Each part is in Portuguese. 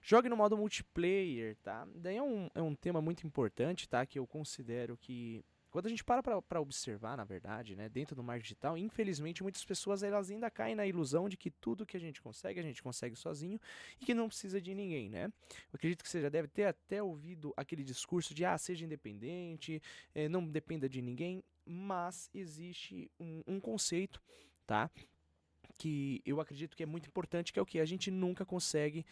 Jogue no modo multiplayer, tá? Daí é um tema muito importante, tá? Que eu considero que quando a gente para observar, na verdade, né, dentro do marketing digital, infelizmente muitas pessoas elas ainda caem na ilusão de que tudo que a gente consegue sozinho e que não precisa de ninguém, né? Eu acredito que você já deve ter até ouvido aquele discurso de seja independente, não dependa de ninguém, mas existe um conceito, tá? Que eu acredito que é muito importante, que é o que? A gente nunca consegue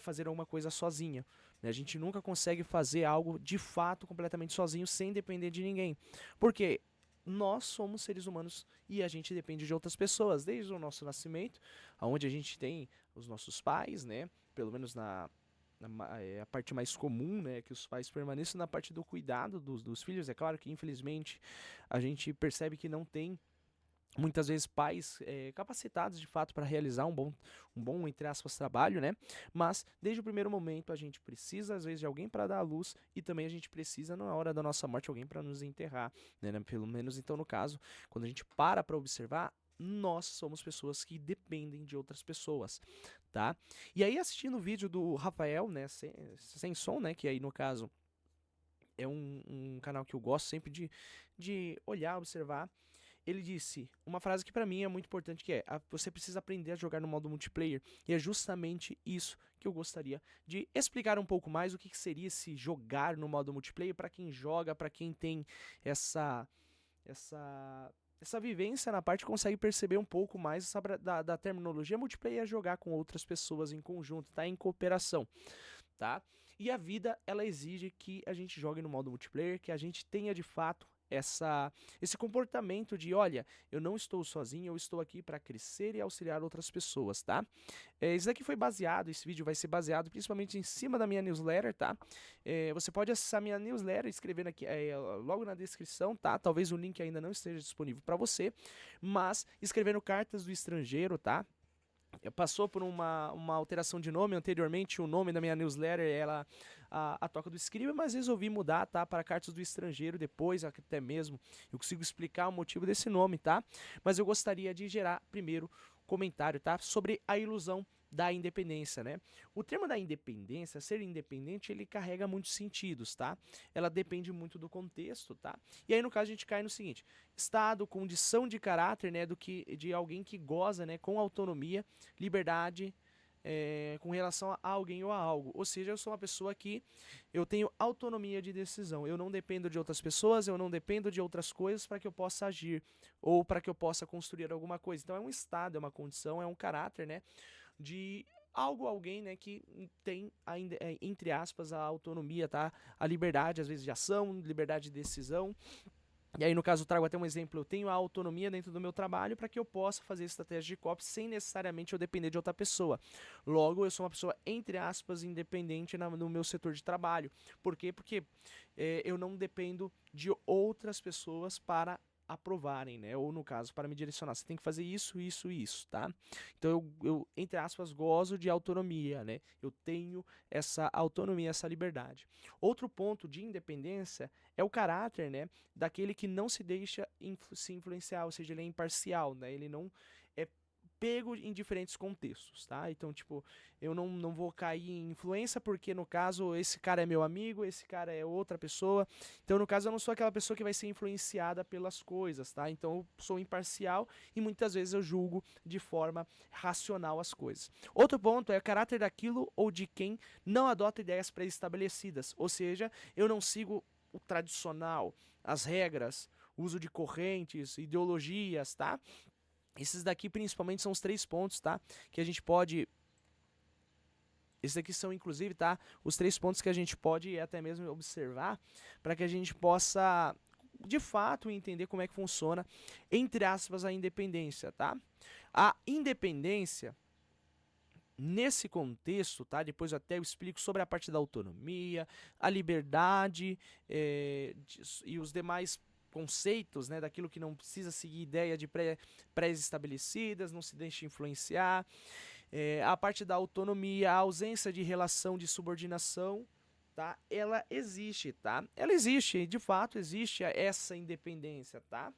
fazer alguma coisa sozinha. Né? A gente nunca consegue fazer algo de fato completamente sozinho, sem depender de ninguém. Porque nós somos seres humanos e a gente depende de outras pessoas, desde o nosso nascimento, onde a gente tem os nossos pais, né? Pelo menos a parte mais comum, né, que os pais permaneçam na parte do cuidado dos filhos. É claro que, infelizmente, a gente percebe que não tem muitas vezes pais capacitados de fato para realizar um bom, entre aspas, trabalho, né? Mas desde o primeiro momento a gente precisa às vezes de alguém para dar a luz e também a gente precisa na hora da nossa morte alguém para nos enterrar, né? Pelo menos então no caso, quando a gente para observar, nós somos pessoas que dependem de outras pessoas, tá? E aí assistindo o vídeo do Rafael, né, sem som, né, que aí no caso é um canal que eu gosto sempre de olhar, observar. Ele disse uma frase que pra mim é muito importante, que é: você precisa aprender a jogar no modo multiplayer. E é justamente isso que eu gostaria de explicar um pouco mais, o que seria esse jogar no modo multiplayer para quem joga, para quem tem essa essa essa vivência na parte, consegue perceber um pouco mais da terminologia. Multiplayer é jogar com outras pessoas em conjunto, tá? Em cooperação, tá? E a vida, ela exige que a gente jogue no modo multiplayer, que a gente tenha de fato esse comportamento de, olha, eu não estou sozinho, eu estou aqui para crescer e auxiliar outras pessoas, tá? Isso daqui foi baseado, esse vídeo vai ser baseado principalmente em cima da minha newsletter, tá? Você pode acessar minha newsletter escrevendo aqui logo na descrição, tá? Talvez o link ainda não esteja disponível para você, mas escrevendo Cartas do Estrangeiro, tá? Passou por uma alteração de nome anteriormente. O nome da minha newsletter era a Toca do Escriba, mas resolvi mudar, tá, para Cartas do Estrangeiro. Depois até mesmo eu consigo explicar o motivo desse nome, tá? Mas eu gostaria de gerar primeiro comentário, tá, sobre a ilusão da independência, né? O termo da independência, ser independente, ele carrega muitos sentidos, tá? Ela depende muito do contexto, tá? E aí no caso a gente cai no seguinte: estado, condição de caráter, né, de alguém que goza, né, com autonomia, liberdade, com relação a alguém ou a algo. Ou seja, eu sou uma pessoa que eu tenho autonomia de decisão. Eu não dependo de outras pessoas, eu não dependo de outras coisas para que eu possa agir ou para que eu possa construir alguma coisa. Então é um estado, é uma condição, é um caráter, né, de algo, alguém, né, que tem ainda, entre aspas, a autonomia, tá? A liberdade, às vezes, de ação, liberdade de decisão. E aí, no caso, eu trago até um exemplo. Eu tenho a autonomia dentro do meu trabalho para que eu possa fazer estratégia de copy sem necessariamente eu depender de outra pessoa. Logo, eu sou uma pessoa, entre aspas, independente no meu setor de trabalho. Por quê? Porque eu não dependo de outras pessoas para aprovarem, né? Ou no caso, para me direcionar. Você tem que fazer isso, isso e isso, tá? Então entre aspas, gozo de autonomia, né? Eu tenho essa autonomia, essa liberdade. Outro ponto de independência é o caráter, né, daquele que não se deixa se influenciar, ou seja, ele é imparcial, né? Ele não é pego em diferentes contextos, tá? Então, tipo, eu não vou cair em influência porque, no caso, esse cara é meu amigo, esse cara é outra pessoa. Então, no caso, eu não sou aquela pessoa que vai ser influenciada pelas coisas, tá? Então, eu sou imparcial e muitas vezes eu julgo de forma racional as coisas. Outro ponto é o caráter daquilo ou de quem não adota ideias pré-estabelecidas, ou seja, eu não sigo o tradicional, as regras, uso de correntes, ideologias, tá? Esses daqui principalmente são os 3 pontos, tá? Que a gente pode. Esses aqui são, inclusive, tá? Os 3 pontos que a gente pode até mesmo observar para que a gente possa, de fato, entender como é que funciona, entre aspas, a independência, tá? A independência, nesse contexto, tá? Depois eu até explico sobre a parte da autonomia, a liberdade e os demais conceitos, né, daquilo que não precisa seguir ideia de pré-estabelecidas, não se deixa influenciar, a parte da autonomia, a ausência de relação de subordinação, tá? Ela existe, tá? Ela existe, de fato existe essa independência, tá?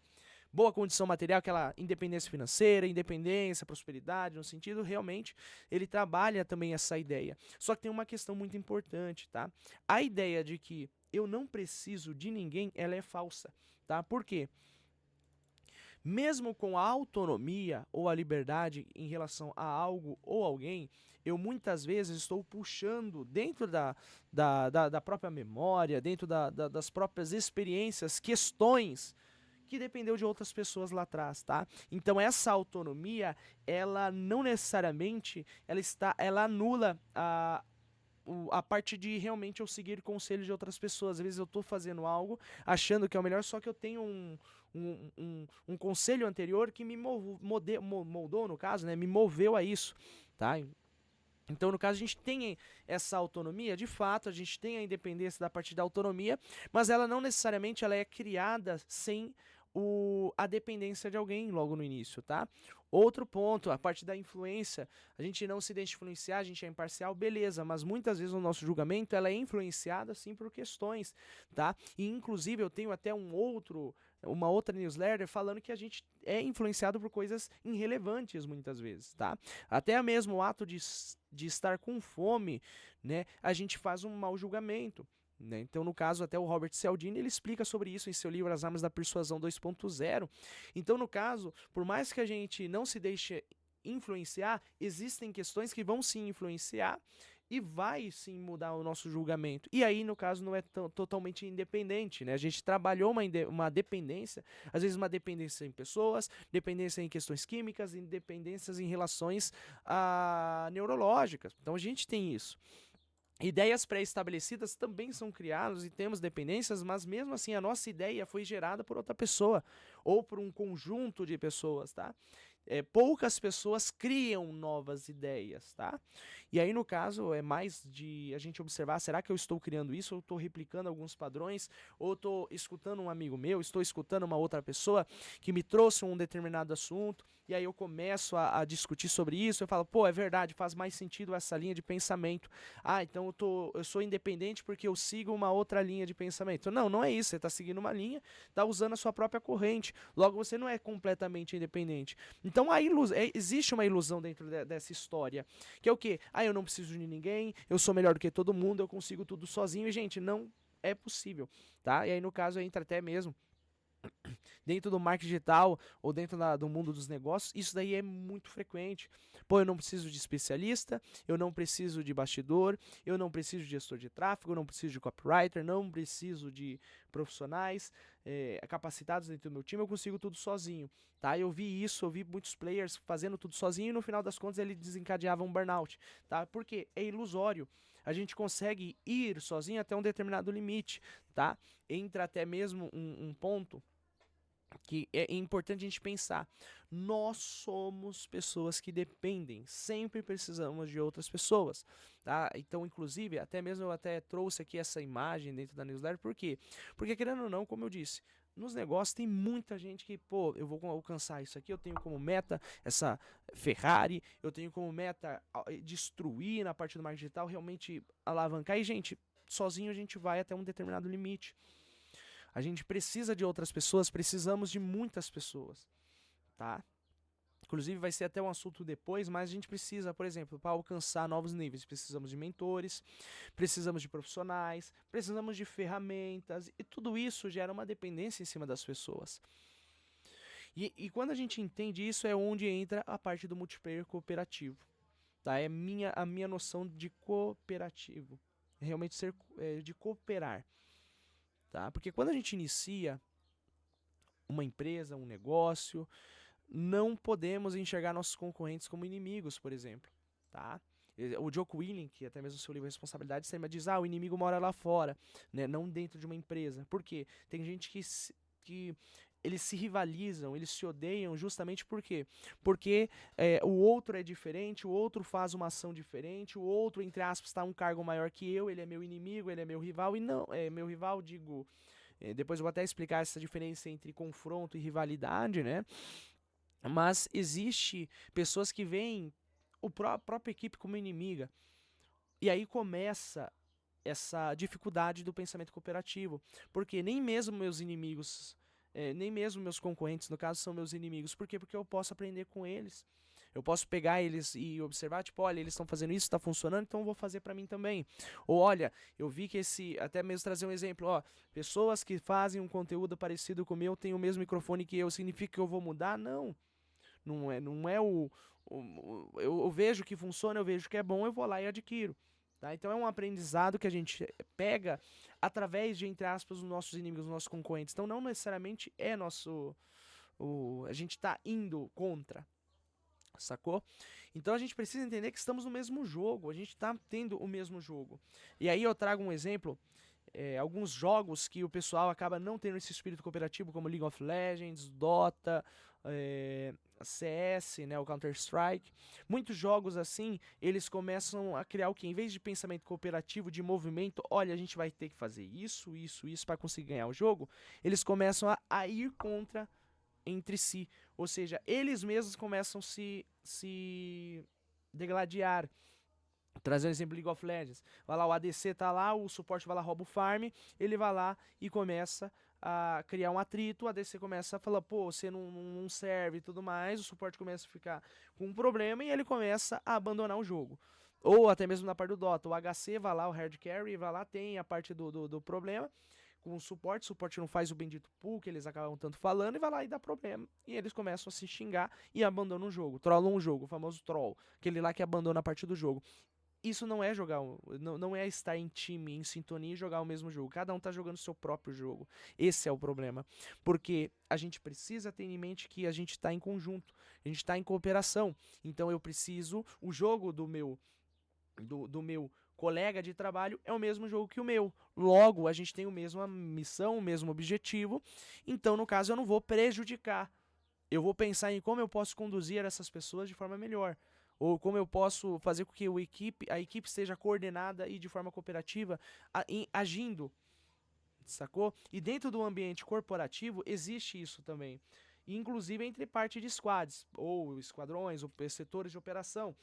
boa condição material, aquela independência financeira, independência, prosperidade, no sentido, realmente, ele trabalha também essa ideia. Só que tem uma questão muito importante, tá? A ideia de que eu não preciso de ninguém, ela é falsa, tá? Por quê? Mesmo com a autonomia ou a liberdade em relação a algo ou alguém, eu muitas vezes estou puxando dentro da própria memória, dentro das próprias experiências, questões que dependeu de outras pessoas lá atrás, tá? Então essa autonomia, ela não necessariamente ela anula a parte de realmente eu seguir conselhos de outras pessoas. Às vezes eu tô fazendo algo achando que é o melhor, só que eu tenho um conselho anterior que me moldou, no caso, né? Me moveu a isso, tá? Então, no caso, a gente tem essa autonomia, de fato, a gente tem a independência da parte da autonomia, mas ela não necessariamente ela é criada sem a dependência de alguém logo no início, tá? Outro ponto, a parte da influência, a gente não se deixa influenciar, a gente é imparcial, beleza, mas muitas vezes o nosso julgamento ela é influenciada sim por questões, tá? E inclusive eu tenho até uma outra newsletter falando que a gente é influenciado por coisas irrelevantes muitas vezes, tá? Até mesmo o ato de estar com fome, né, a gente faz um mau julgamento. Né? Então, no caso, até o Robert Cialdini ele explica sobre isso em seu livro As Armas da Persuasão 2.0. Então, no caso, por mais que a gente não se deixe influenciar, existem questões que vão sim influenciar e vai sim mudar o nosso julgamento. E aí, no caso, não é totalmente independente, né? A gente trabalhou uma dependência, às vezes uma dependência em pessoas, dependência em questões químicas, independências em relações neurológicas. Então, a gente tem isso. Ideias pré-estabelecidas também são criadas e temos dependências, mas mesmo assim a nossa ideia foi gerada por outra pessoa ou por um conjunto de pessoas, tá? Poucas pessoas criam novas ideias, tá? E aí, no caso, é mais de a gente observar, será que eu estou criando isso? Ou estou replicando alguns padrões? Ou estou escutando um amigo meu? Estou escutando uma outra pessoa que me trouxe um determinado assunto? E aí eu começo a discutir sobre isso, eu falo, pô, é verdade, faz mais sentido essa linha de pensamento. Ah, então eu sou independente porque eu sigo uma outra linha de pensamento. Não, não é isso, você está seguindo uma linha, está usando a sua própria corrente. Logo, você não é completamente independente. Então, existe uma ilusão dentro dessa história, que é o quê? Ah, eu não preciso de ninguém, eu sou melhor do que todo mundo, eu consigo tudo sozinho. E, gente, não é possível, tá? E aí, no caso, entra até mesmo dentro do marketing digital ou dentro do mundo dos negócios, isso daí é muito frequente. Pô, eu não preciso de especialista, eu não preciso de bastidor, eu não preciso de gestor de tráfego, eu não preciso de copywriter, não preciso de profissionais capacitados dentro do meu time, eu consigo tudo sozinho. Tá? Eu vi muitos players fazendo tudo sozinho e no final das contas ele desencadeava um burnout. Tá? Porque é ilusório. A gente consegue ir sozinho até um determinado limite. Tá? Entra até mesmo um ponto que é importante a gente pensar. Nós somos pessoas que dependem, sempre precisamos de outras pessoas, tá? Então, inclusive, até mesmo eu até trouxe aqui essa imagem dentro da newsletter, por quê? Porque, querendo ou não, como eu disse, nos negócios tem muita gente que, pô, eu vou alcançar isso aqui, eu tenho como meta essa Ferrari, eu tenho como meta destruir na parte do marketing digital, realmente alavancar, e, gente, sozinho a gente vai até um determinado limite. A gente precisa de outras pessoas, precisamos de muitas pessoas, tá? Inclusive vai ser até um assunto depois, mas a gente precisa, por exemplo, para alcançar novos níveis, precisamos de mentores, precisamos de profissionais, precisamos de ferramentas, e tudo isso gera uma dependência em cima das pessoas. E quando a gente entende isso, é onde entra a parte do multiplayer cooperativo, tá? É a minha noção de cooperativo, realmente de cooperar. Tá? Porque quando a gente inicia uma empresa, um negócio, não podemos enxergar nossos concorrentes como inimigos, por exemplo. Tá? O Jocko Willink, que até mesmo no seu livro Responsabilidade, sempre diz, o inimigo mora lá fora, né? Não dentro de uma empresa. Por quê? Tem gente que eles se rivalizam, eles se odeiam justamente por quê? Porque o outro é diferente, o outro faz uma ação diferente, o outro, entre aspas, está um cargo maior que eu, ele é meu inimigo, ele é meu rival, e não, meu rival, digo, depois eu vou até explicar essa diferença entre confronto e rivalidade, né? Mas existe pessoas que veem a própria equipe como inimiga, e aí começa essa dificuldade do pensamento cooperativo, porque nem mesmo meus inimigos nem mesmo meus concorrentes, no caso, são meus inimigos. Por quê? Porque eu posso aprender com eles. Eu posso pegar eles e observar, tipo, olha, eles estão fazendo isso, está funcionando, então eu vou fazer para mim também. Ou olha, eu vi que até mesmo trazer um exemplo, ó, pessoas que fazem um conteúdo parecido com o meu têm o mesmo microfone que eu, significa que eu vou mudar? Não. Não é eu vejo que funciona, eu vejo que é bom, eu vou lá e adquiro. Tá? Então é um aprendizado que a gente pega através de, entre aspas, os nossos inimigos, os nossos concorrentes. Então não necessariamente é nosso. A gente está indo contra. Sacou? Então a gente precisa entender que estamos no mesmo jogo, a gente está tendo o mesmo jogo. E aí eu trago um exemplo, alguns jogos que o pessoal acaba não tendo esse espírito cooperativo, como League of Legends, Dota, CS, né, o Counter-Strike. Muitos jogos assim, eles começam a criar o que? Em vez de pensamento cooperativo, de movimento, olha, a gente vai ter que fazer isso para conseguir ganhar o jogo, eles começam a ir contra entre si. Ou seja, eles mesmos começam a se degladiar. Trazer um exemplo League of Legends. Vai lá, o ADC tá lá, o suporte vai lá, rouba o farm, ele vai lá e começa a criar um atrito, o ADC começa a falar, pô, você não serve e tudo mais, o suporte começa a ficar com um problema e ele começa a abandonar o jogo. Ou até mesmo na parte do Dota, o HC vai lá, o Hard Carry vai lá, tem a parte do problema, com o suporte não faz o bendito pull que eles acabam tanto falando e vai lá e dá problema. E eles começam a se xingar e abandonam o jogo, trollam o jogo, o famoso troll, aquele lá que abandona a parte do jogo. Isso não é jogar, não é estar em time, em sintonia e jogar o mesmo jogo. Cada um tá jogando o seu próprio jogo. Esse é o problema. Porque a gente precisa ter em mente que a gente está em conjunto, a gente está em cooperação. Então eu preciso, o jogo do meu colega de trabalho é o mesmo jogo que o meu. Logo, a gente tem a mesma missão, o mesmo objetivo. Então, no caso, eu não vou prejudicar. Eu vou pensar em como eu posso conduzir essas pessoas de forma melhor. Ou como eu posso fazer com que a equipe seja coordenada e de forma cooperativa, agindo, sacou? E dentro do ambiente corporativo existe isso também. Inclusive entre parte de squads, ou esquadrões, ou setores de operação.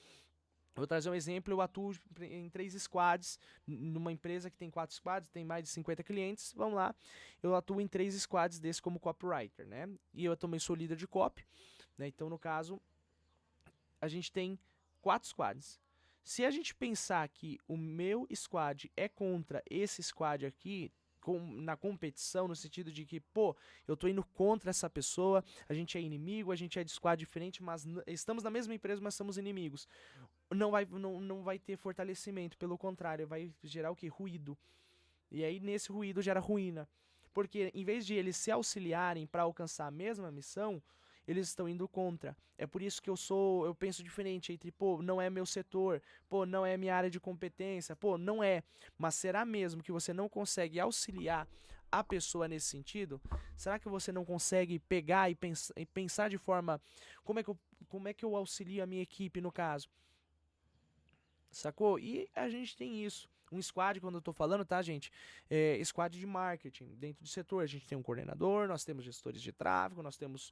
Vou trazer um exemplo, eu atuo em 3 squads, numa empresa que tem 4 squads, tem mais de 50 clientes, vamos lá, eu atuo em 3 squads desse como copywriter, né? E eu também sou líder de copy, né? Então, no caso, a gente tem 4 squads. Se a gente pensar que o meu squad é contra esse squad aqui, na competição, no sentido de que, pô, eu tô indo contra essa pessoa, a gente é inimigo, a gente é de squad diferente, mas estamos na mesma empresa, mas somos inimigos. Não vai ter fortalecimento, pelo contrário, vai gerar o que? Ruído. E aí nesse ruído gera ruína. Porque em vez de eles se auxiliarem para alcançar a mesma missão, eles estão indo contra. É por isso que eu penso diferente entre, pô, não é meu setor, pô, não é minha área de competência, pô, não é. Mas será mesmo que você não consegue auxiliar a pessoa nesse sentido? Será que você não consegue pegar e pensar de forma, como é que eu auxilio a minha equipe no caso? Sacou? E a gente tem isso. Um squad, quando eu tô falando, tá, gente? Squad de marketing. Dentro do setor, a gente tem um coordenador, nós temos gestores de tráfego, nós temos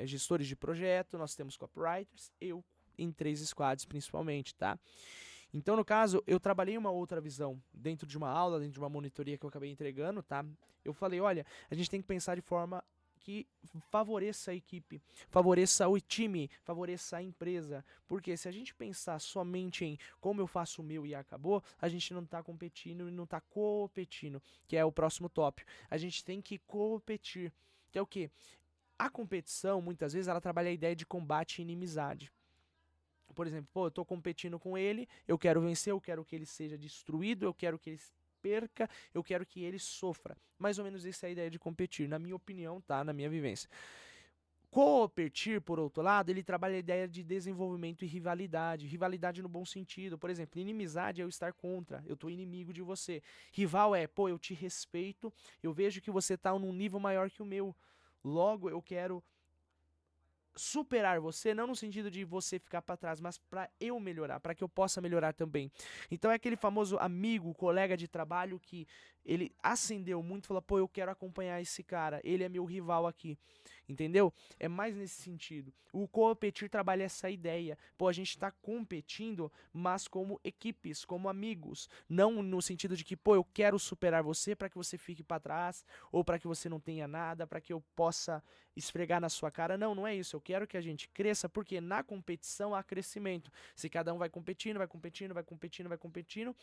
gestores de projeto, nós temos copywriters, eu em 3 squads principalmente, tá? Então, no caso, eu trabalhei uma outra visão dentro de uma aula, dentro de uma monitoria que eu acabei entregando, tá? Eu falei, olha, a gente tem que pensar de forma que favoreça a equipe, favoreça o time, favoreça a empresa. Porque se a gente pensar somente em como eu faço o meu e acabou, a gente não está competindo e não está competindo, que é o próximo tópico. A gente tem que competir, que é o quê? A competição, muitas vezes, ela trabalha a ideia de combate e inimizade. Por exemplo, pô, eu tô competindo com ele, eu quero vencer, eu quero que ele seja destruído, eu quero que ele perca, eu quero que ele sofra. Mais ou menos essa é a ideia de competir, na minha opinião, tá? Na minha vivência. Competir, por outro lado, ele trabalha a ideia de desenvolvimento e rivalidade. Rivalidade no bom sentido. Por exemplo, inimizade é eu estar contra, eu tô inimigo de você. Rival é, pô, eu te respeito, eu vejo que você tá num nível maior que o meu. Logo, eu quero superar você, não no sentido de você ficar para trás, mas para eu melhorar, para que eu possa melhorar também. Então é aquele famoso amigo, colega de trabalho que ele acendeu muito, falou, pô, eu quero acompanhar esse cara, ele é meu rival aqui, entendeu? É mais nesse sentido. O competir trabalha essa ideia, pô, a gente tá competindo, mas como equipes, como amigos, não no sentido de que, pô, eu quero superar você para que você fique para trás, ou para que você não tenha nada, para que eu possa esfregar na sua cara, não, não é isso, eu quero que a gente cresça, porque na competição há crescimento, se cada um vai competindo, vai competindo, vai competindo, vai competindo,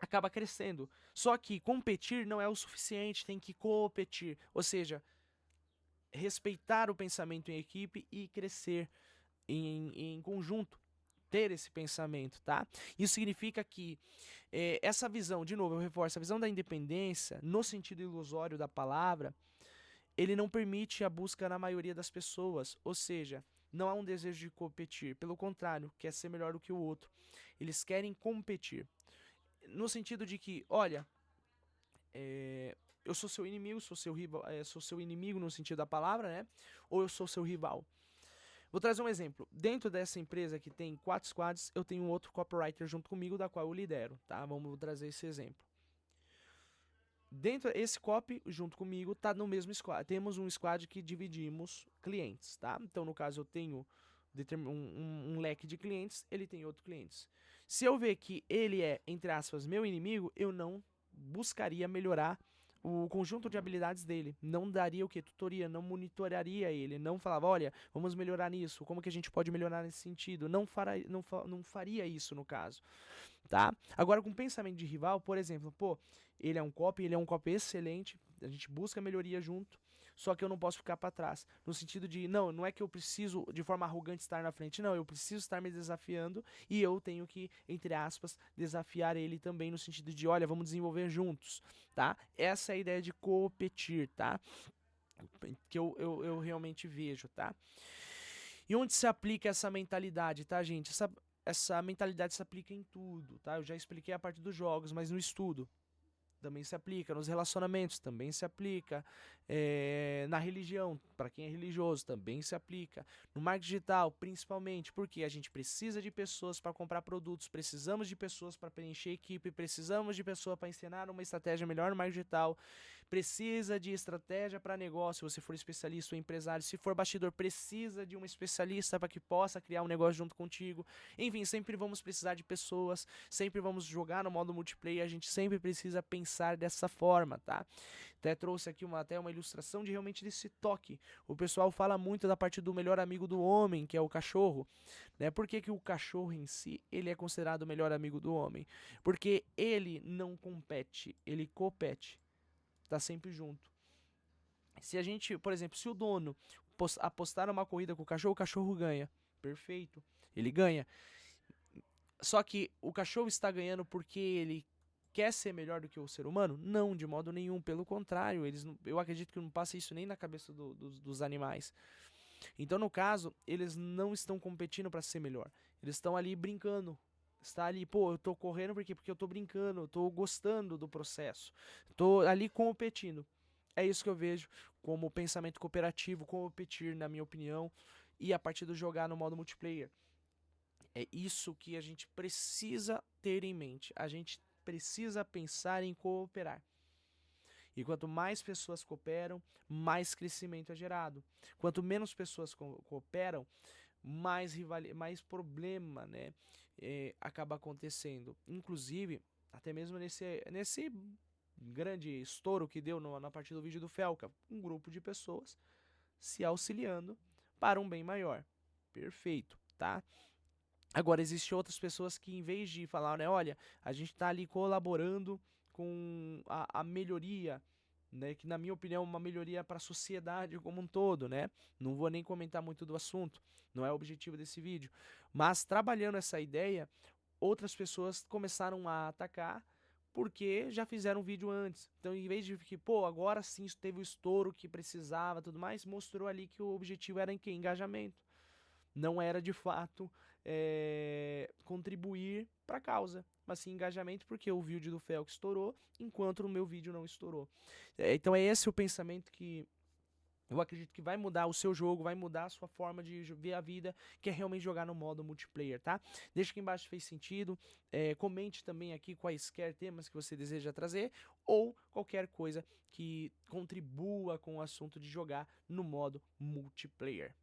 acaba crescendo. Só que competir não é o suficiente, tem que competir. Ou seja, respeitar o pensamento em equipe e crescer em conjunto. Ter esse pensamento, tá? Isso significa que essa visão, de novo, eu reforço, a visão da independência, no sentido ilusório da palavra, ele não permite a busca na maioria das pessoas. Ou seja, não há um desejo de competir. Pelo contrário, quer ser melhor do que o outro. Eles querem competir. No sentido de que, olha, eu sou seu inimigo, sou seu rival, sou seu inimigo no sentido da palavra, né? Ou eu sou seu rival. Vou trazer um exemplo. Dentro dessa empresa que tem 4 squads, eu tenho um outro copywriter junto comigo, da qual eu lidero, tá? Vamos trazer esse exemplo. Dentro esse copy junto comigo tá no mesmo squad. Temos um squad que dividimos clientes, tá? Então no caso eu tenho um leque de clientes, ele tem outros clientes. Se eu ver que ele é, entre aspas, meu inimigo, eu não buscaria melhorar o conjunto de habilidades dele. Não daria o que? Tutoria, não monitoraria ele, não falava, olha, vamos melhorar nisso, como que a gente pode melhorar nesse sentido. Não faria isso no caso, tá? Agora com pensamento de rival, por exemplo, pô, ele é um copy excelente, a gente busca melhoria junto, só que eu não posso ficar para trás. No sentido de, não é que eu preciso de forma arrogante estar na frente, não, eu preciso estar me desafiando e eu tenho que, entre aspas, desafiar ele também no sentido de, olha, vamos desenvolver juntos, tá? Essa é a ideia de competir, tá? Que eu realmente vejo, tá? E onde se aplica essa mentalidade, tá, gente? Essa mentalidade se aplica em tudo, tá? Eu já expliquei a parte dos jogos, mas no estudo também se aplica, nos relacionamentos também se aplica, na religião, para quem é religioso, também se aplica, no marketing digital, principalmente, porque a gente precisa de pessoas para comprar produtos, precisamos de pessoas para preencher equipe, precisamos de pessoa para ensinar uma estratégia melhor no marketing digital, precisa de estratégia para negócio, se você for especialista ou empresário, se for bastidor, precisa de um especialista para que possa criar um negócio junto contigo, enfim, sempre vamos precisar de pessoas, sempre vamos jogar no modo multiplayer, a gente sempre precisa pensar dessa forma, tá? Até trouxe aqui até uma ilustração de realmente desse toque. O pessoal fala muito da parte do melhor amigo do homem, que é o cachorro, né? Por que que o cachorro em si, ele é considerado o melhor amigo do homem? Porque ele não compete, ele compete, tá sempre junto. Se a gente, por exemplo, se o dono apostar uma corrida com o cachorro ganha. Perfeito, ele ganha. Só que o cachorro está ganhando porque ele quer ser melhor do que o ser humano? Não, de modo nenhum. Pelo contrário, eu acredito que não passa isso nem na cabeça dos animais. Então, no caso, eles não estão competindo para ser melhor. Eles estão ali brincando. Está ali, pô, eu tô correndo porque eu tô brincando, eu tô gostando do processo. Tô ali competindo. É isso que eu vejo como pensamento cooperativo, competir, na minha opinião, e a partir do jogar no modo multiplayer. É isso que a gente precisa ter em mente. A gente precisa pensar em cooperar. E quanto mais pessoas cooperam, mais crescimento é gerado. Quanto menos pessoas cooperam, mais problema, né, acaba acontecendo. Inclusive, até mesmo nesse grande estouro que deu na parte do vídeo do Felca, um grupo de pessoas se auxiliando para um bem maior. Perfeito, tá? Agora, existem outras pessoas que, em vez de falar, né, olha, a gente está ali colaborando com a melhoria, né, que na minha opinião é uma melhoria para a sociedade como um todo, né? Não vou nem comentar muito do assunto, não é o objetivo desse vídeo. Mas trabalhando essa ideia, outras pessoas começaram a atacar porque já fizeram um vídeo antes. Então, em vez de que, pô, agora sim teve o estouro que precisava, tudo mais, mostrou ali que o objetivo era em que? Engajamento. Não era de fato contribuir para a causa, mas sim engajamento, porque o vídeo do Felk estourou, enquanto o meu vídeo não estourou. Então é esse o pensamento que Eu acredito que vai mudar o seu jogo, vai mudar a sua forma de ver a vida, que é realmente jogar no modo multiplayer, tá? Deixa aqui embaixo se fez sentido, comente também aqui quaisquer temas que você deseja trazer, ou qualquer coisa que contribua com o assunto de jogar no modo multiplayer.